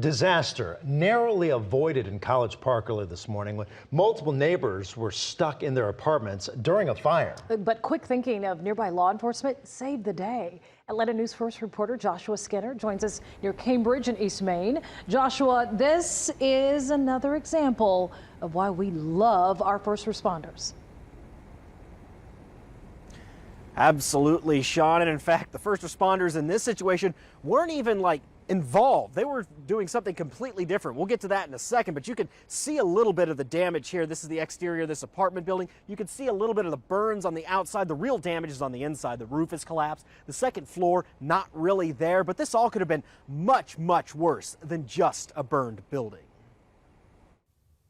Disaster narrowly avoided in College Park early this morning when multiple neighbors were stuck in their apartments during a fire. But quick thinking of nearby law enforcement saved the day. Atlanta News First reporter Joshua Skinner joins us near Cambridge in East Maine. Joshua, this is another example of why we love our first responders. Absolutely, Sean. And in fact, the first responders in this situation weren't even involved. They were doing something completely different. We'll get to that in a second, but you can see a little bit of the damage here. This is the exterior of this apartment building. You can see a little bit of the burns on the outside. The real damage is on the inside. The roof is collapsed. The second floor, not really there, but this all could have been much, much worse than just a burned building.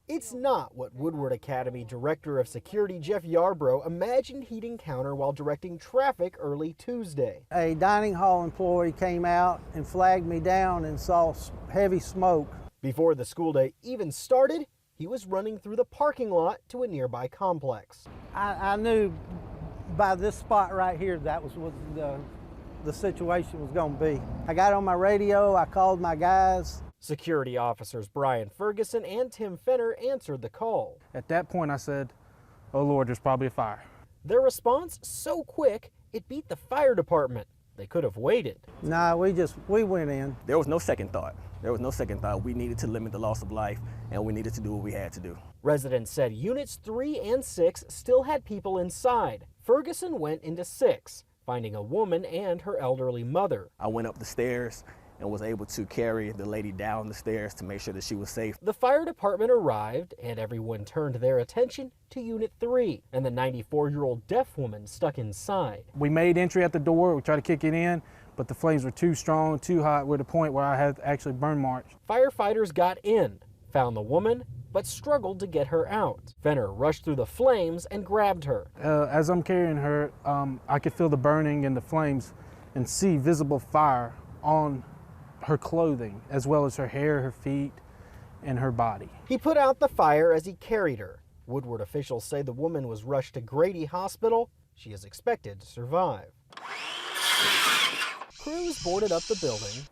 It's not what Woodward Academy Director of Security Jeff Yarbrough imagined he'd encounter while directing traffic early Tuesday. A dining hall employee came out and flagged me down and saw heavy smoke. Before the school day even started, he was running through the parking lot to a nearby complex. I knew by this spot right here that was what the situation was going to be. I got on my radio, I called my guys. Security officers Brian Ferguson and Tim Fenner answered the call. At that point, I said, "Oh Lord, there's probably a fire." Their response so quick, it beat the fire department. They could have waited. Nah, we went in. There was no second thought. There was no second thought. We needed to limit the loss of life, and we needed to do what we had to do. Residents said units 3 and 6 still had people inside. Ferguson went into 6, finding a woman and her elderly mother. I went up the stairs and was able to carry the lady down the stairs to make sure that she was safe. The fire department arrived and everyone turned their attention to Unit 3 and the 94-year-old deaf woman stuck inside. We made entry at the door. We tried to kick it in, but the flames were too strong, too hot, to the point where I had actually burn marks. Firefighters got in, found the woman, but struggled to get her out. Fenner rushed through the flames and grabbed her. As I'm carrying her, I could feel the burning and the flames and see visible fire on her clothing, as well as her hair, her feet, and her body. He put out the fire as he carried her. Woodward officials say the woman was rushed to Grady Hospital. She is expected to survive. Crews boarded up the building,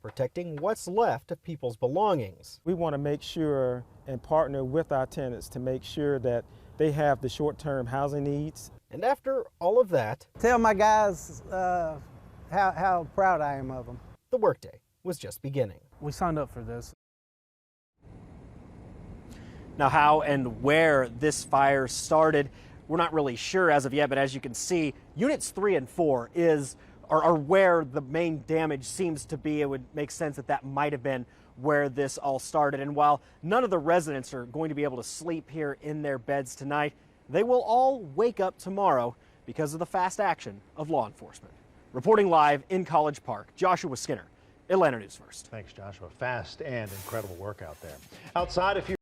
protecting what's left of people's belongings. We want to make sure and partner with our tenants to make sure that they have the short-term housing needs. And after all of that, Tell my guys how proud I am of them. the workday was just beginning. We signed up for this. Now, how and where this fire started, we're not really sure as of yet, but as you can see, units 3 and 4 are where the main damage seems to be. It would make sense that that might have been where this all started. And while none of the residents are going to be able to sleep here in their beds tonight, they will all wake up tomorrow because of the fast action of law enforcement. Reporting live in College Park, Joshua Skinner, Atlanta News First. Thanks, Joshua. Fast and incredible work out there. Outside, if you